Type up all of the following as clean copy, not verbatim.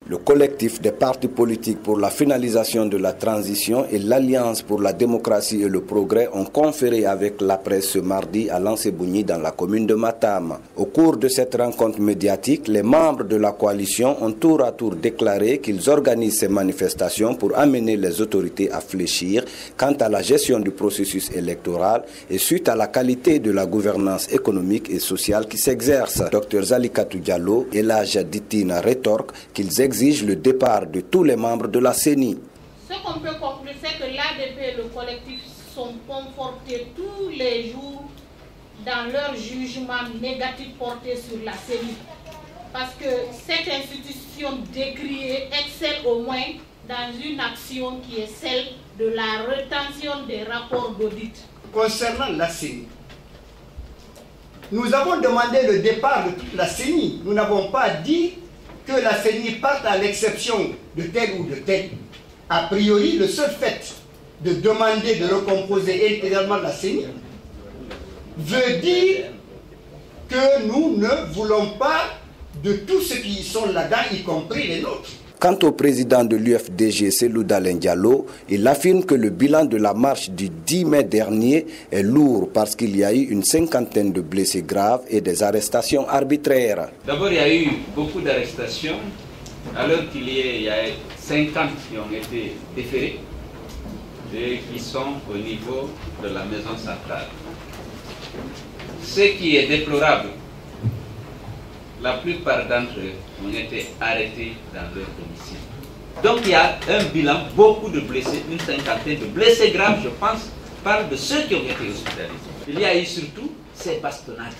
Le collectif des partis politiques pour la finalisation de la transition et l'Alliance pour la démocratie et le progrès ont conféré avec la presse ce mardi à Lansebougny dans la commune de Matam. Au cours de cette rencontre médiatique, les membres de la coalition ont tour à tour déclaré qu'ils organisent ces manifestations pour amener les autorités à fléchir quant à la gestion du processus électoral et suite à la qualité de la gouvernance économique et sociale qui s'exerce. Dr Zalikatou Diallo et la Jaditina rétorquent qu'ils exigent le départ de tous les membres de la CENI. Ce qu'on peut conclure, c'est que l'ADP et le collectif sont confortés tous les jours dans leur jugement négatif porté sur la CENI. Parce que cette institution décriée excelle au moins dans une action qui est celle de la rétention des rapports d'audit. Concernant la CENI, nous avons demandé le départ de toute la CENI. Nous n'avons pas dit que la CENI parte à l'exception de tel ou de tel. A priori, le seul fait de demander de recomposer intégralement la CENI veut dire que nous ne voulons pas de tous ceux qui sont là-dedans, y compris les nôtres. Quant au président de l'UFDG, Cellou Dalein Diallo, il affirme que le bilan de la marche du 10 mai dernier est lourd parce qu'il y a eu une cinquantaine de blessés graves et des arrestations arbitraires. D'abord, il y a eu beaucoup d'arrestations, alors qu'il y a 50 qui ont été déférés et qui sont au niveau de la maison centrale. Ce qui est déplorable, la plupart d'entre eux ont été arrêtés dans leur domicile. Donc il y a un bilan, beaucoup de blessés, une cinquantaine de blessés graves, je pense, parle de ceux qui ont été hospitalisés. Il y a eu surtout ces bastonnades.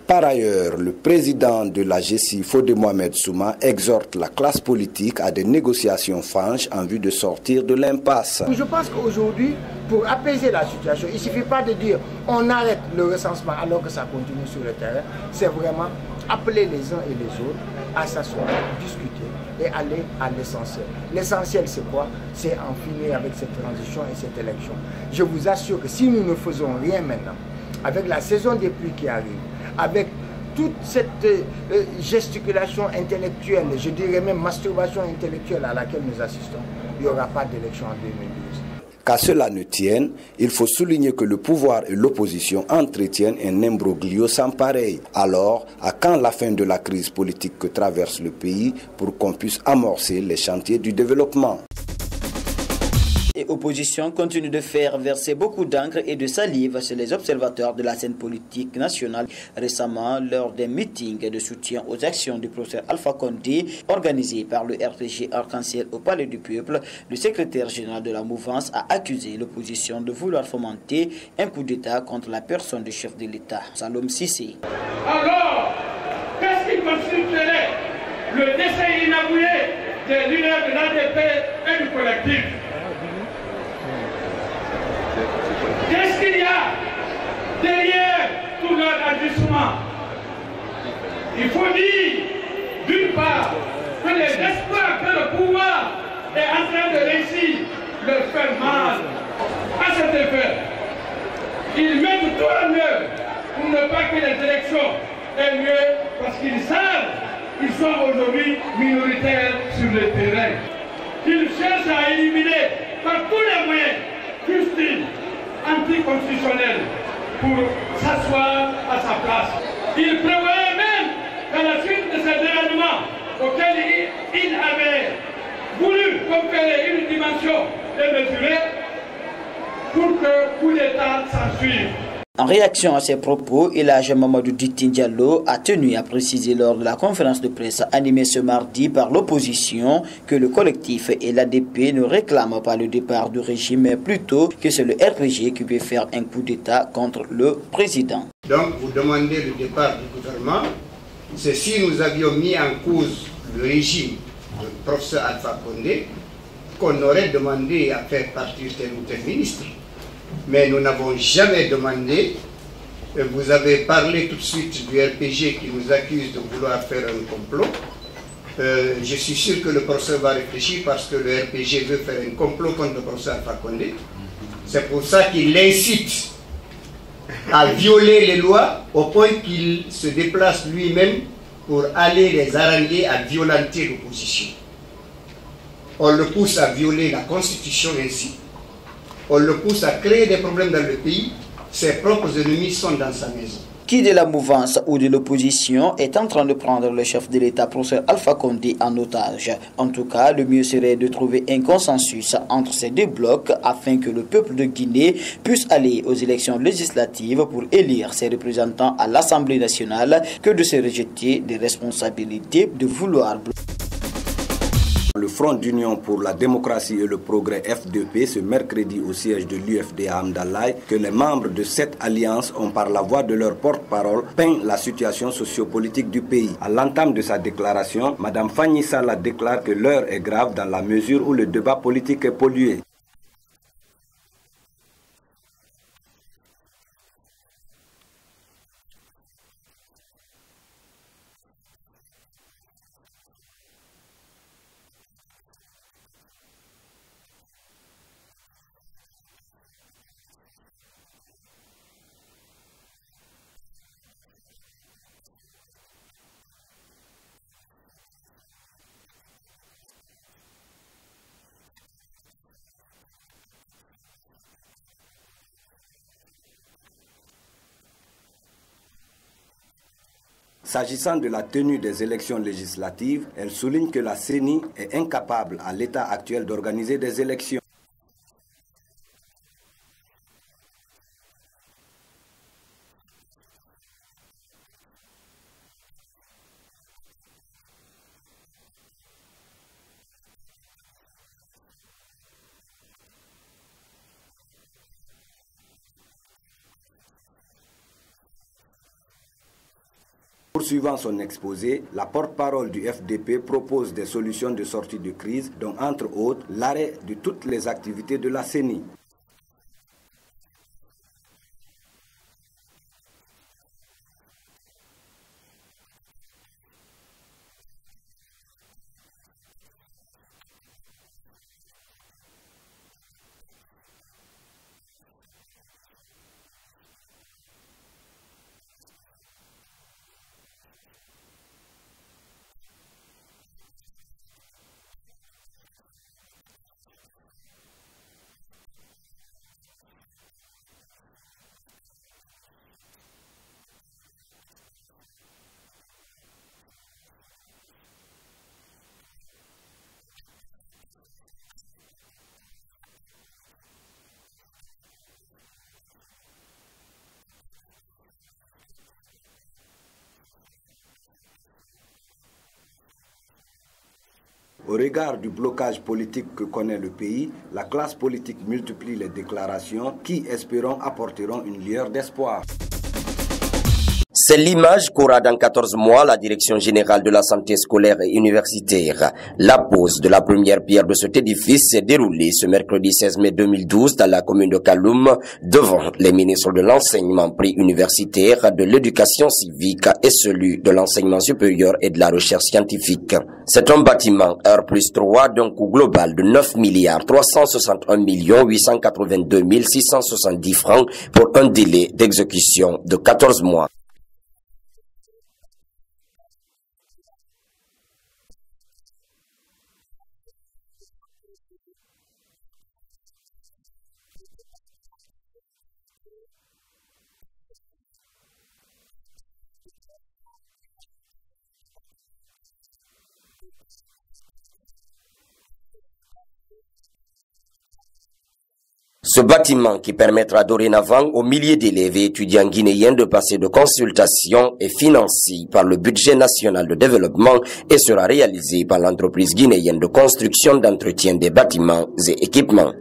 Par ailleurs, le président de la GECI, Fodé Mohamed Souma, exhorte la classe politique à des négociations franches en vue de sortir de l'impasse. Je pense qu'aujourd'hui, pour apaiser la situation, il ne suffit pas de dire on arrête le recensement alors que ça continue sur le terrain. C'est vraiment appeler les uns et les autres à s'asseoir, discuter et aller à l'essentiel. L'essentiel, c'est quoi? C'est en finir avec cette transition et cette élection. Je vous assure que si nous ne faisons rien maintenant, avec la saison des pluies qui arrive, avec toute cette gesticulation intellectuelle, je dirais même masturbation intellectuelle à laquelle nous assistons, il n'y aura pas d'élection en 2012. Qu'à cela ne tienne, il faut souligner que le pouvoir et l'opposition entretiennent un imbroglio sans pareil. Alors, à quand la fin de la crise politique que traverse le pays pour qu'on puisse amorcer les chantiers du développement? Et opposition continue de faire verser beaucoup d'encre et de salive chez les observateurs de la scène politique nationale. Récemment, lors des meetings de soutien aux actions du professeur Alpha Condé, organisés par le RPG Arc-en-Ciel au Palais du Peuple, le secrétaire général de la mouvance a accusé l'opposition de vouloir fomenter un coup d'État contre la personne du chef de l'État, Salom Cissé. Alors, qu'est-ce qui constituerait le décès inavoué des leaders de l'ADP et du collectif? Qu'est-ce qu'il y a derrière tout leur agissement? Il faut dire, d'une part, que les espoirs que le pouvoir est en train de réussir leur fait mal. À cet effet, ils mettent tout en œuvre pour ne pas que les élections aient lieu parce qu'ils savent qu'ils sont aujourd'hui minoritaires sur le terrain. Ils cherchent à éliminer par tous les moyens justice anticonstitutionnel pour s'asseoir à sa place. Il prévoyait même qu'à la suite de ces événements auxquels il avait voulu conférer une dimension démesurée pour que coup d'État s'ensuive. En réaction à ces propos, Elhadj Mamadou Ditin Diallo a tenu à préciser lors de la conférence de presse animée ce mardi par l'opposition que le collectif et l'ADP ne réclament pas le départ du régime, mais plutôt que c'est le RPG qui peut faire un coup d'État contre le président. Donc vous demandez le départ du gouvernement, c'est si nous avions mis en cause le régime du professeur Alpha Condé qu'on aurait demandé à faire partir tel ou tel ministre. Mais nous n'avons jamais demandé. Vous avez parlé tout de suite du RPG qui nous accuse de vouloir faire un complot. Je suis sûr que le professeur va réfléchir parce que le RPG veut faire un complot contre le professeur Alpha Condé. C'est pour ça qu'il incite à violer les lois au point qu'il se déplace lui-même pour aller les haranguer à violenter l'opposition. On le pousse à violer la Constitution ainsi. On le pousse à créer des problèmes dans le pays. Ses propres ennemis sont dans sa maison. Qui de la mouvance ou de l'opposition est en train de prendre le chef de l'État, professeur Alpha Condé, en otage. En tout cas, le mieux serait de trouver un consensus entre ces deux blocs afin que le peuple de Guinée puisse aller aux élections législatives pour élire ses représentants à l'Assemblée nationale que de se rejeter des responsabilités de vouloir bloquer. Le Front d'Union pour la démocratie et le progrès FDP ce mercredi au siège de l'UFD à Hamdallah que les membres de cette alliance ont par la voix de leur porte-parole peint la situation sociopolitique du pays. À l'entame de sa déclaration, Mme Fanny Sala déclare que l'heure est grave dans la mesure où le débat politique est pollué. S'agissant de la tenue des élections législatives, elle souligne que la CENI est incapable à l'état actuel d'organiser des élections. Poursuivant son exposé, la porte-parole du FDP propose des solutions de sortie de crise, dont entre autres l'arrêt de toutes les activités de la CENI. Au regard du blocage politique que connaît le pays, la classe politique multiplie les déclarations qui, espérons, apporteront une lueur d'espoir. C'est l'image qu'aura dans 14 mois la Direction générale de la santé scolaire et universitaire. La pose de la première pierre de cet édifice s'est déroulée ce mercredi 16 mai 2012 dans la commune de Kaloum devant les ministres de l'enseignement préuniversitaire, de l'éducation civique et celui de l'enseignement supérieur et de la recherche scientifique. C'est un bâtiment R+3 d'un coût global de 9 361 882 670 francs pour un délai d'exécution de 14 mois. Ce bâtiment qui permettra dorénavant aux milliers d'élèves et étudiants guinéens de passer de consultation est financé par le budget national de développement et sera réalisé par l'entreprise guinéenne de construction d'entretien des bâtiments et équipements.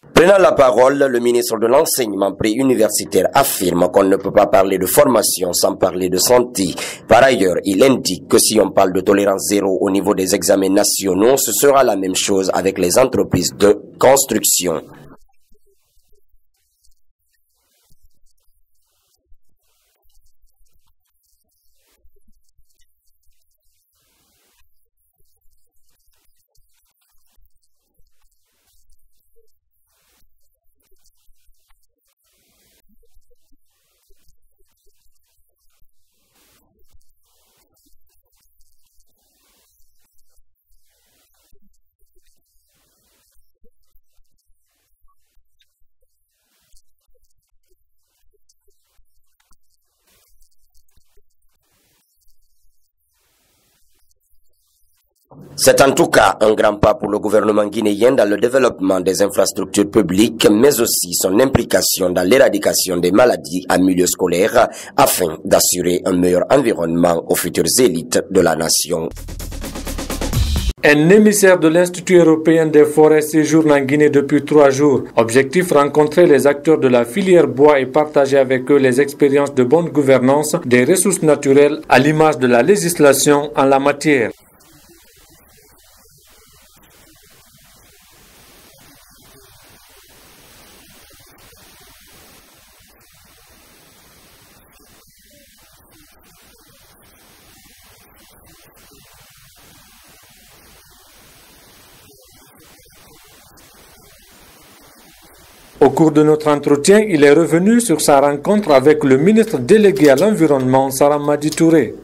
Prenant la parole, le ministre de l'Enseignement préuniversitaire affirme qu'on ne peut pas parler de formation sans parler de santé. Par ailleurs, il indique que si on parle de tolérance zéro au niveau des examens nationaux, ce sera la même chose avec les entreprises de construction. C'est en tout cas un grand pas pour le gouvernement guinéen dans le développement des infrastructures publiques, mais aussi son implication dans l'éradication des maladies en milieu scolaire afin d'assurer un meilleur environnement aux futures élites de la nation. Un émissaire de l'Institut européen des forêts séjourne en Guinée depuis 3 jours. Objectif, rencontrer les acteurs de la filière bois et partager avec eux les expériences de bonne gouvernance des ressources naturelles à l'image de la législation en la matière. Au cours de notre entretien, il est revenu sur sa rencontre avec le ministre délégué à l'environnement, Saramadi Touré.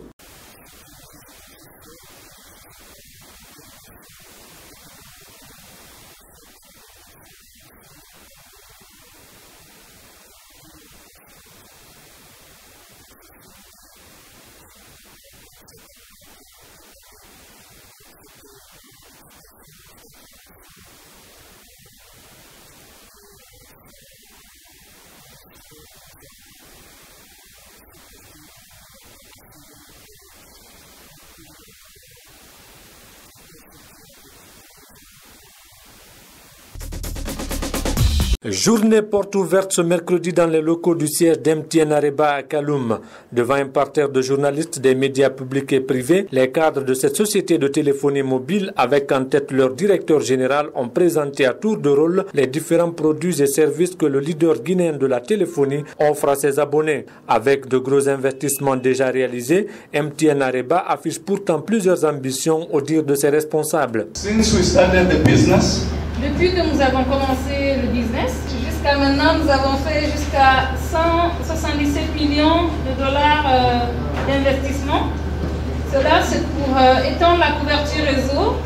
Journée porte ouverte ce mercredi dans les locaux du siège d'MTN Areba à Kaloum. Devant un parterre de journalistes des médias publics et privés, les cadres de cette société de téléphonie mobile, avec en tête leur directeur général, ont présenté à tour de rôle les différents produits et services que le leader guinéen de la téléphonie offre à ses abonnés. Avec de gros investissements déjà réalisés, MTN Areba affiche pourtant plusieurs ambitions au dire de ses responsables. Depuis que nous avons commencé le business, jusqu'à maintenant, nous avons fait jusqu'à 177 millions de dollars d'investissement. Cela, c'est pour étendre la couverture réseau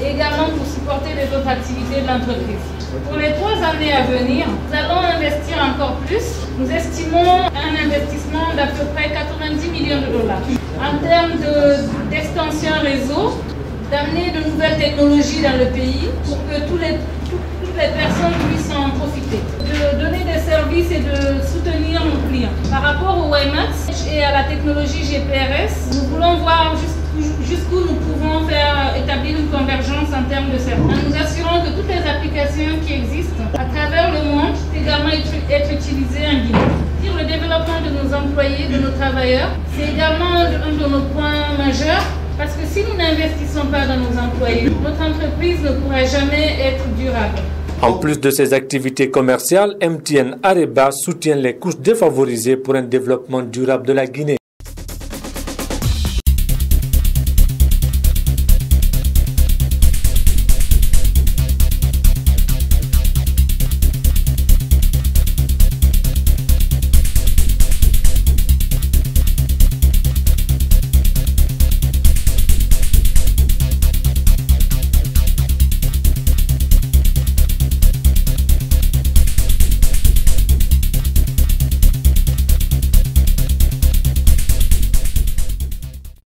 et également pour supporter les autres activités de l'entreprise. Pour les 3 années à venir, nous allons investir encore plus. Nous estimons un investissement d'à peu près 90 millions de dollars. En termes d'extension réseau, d'amener de nouvelles technologies dans le pays pour que toutes les personnes puissent en profiter, de donner des services et de soutenir nos clients. Par rapport au WiMAX et à la technologie GPRS, nous voulons voir jusqu'où nous pouvons établir une convergence en termes de services. En nous assurant que toutes les applications qui existent à travers le monde puissent également être utilisées en Guinée. Le développement de nos employés, de nos travailleurs, c'est également un de nos points majeurs. Parce que si nous n'investissons pas dans nos employés, notre entreprise ne pourra jamais être durable. En plus de ses activités commerciales, MTN Areba soutient les couches défavorisées pour un développement durable de la Guinée.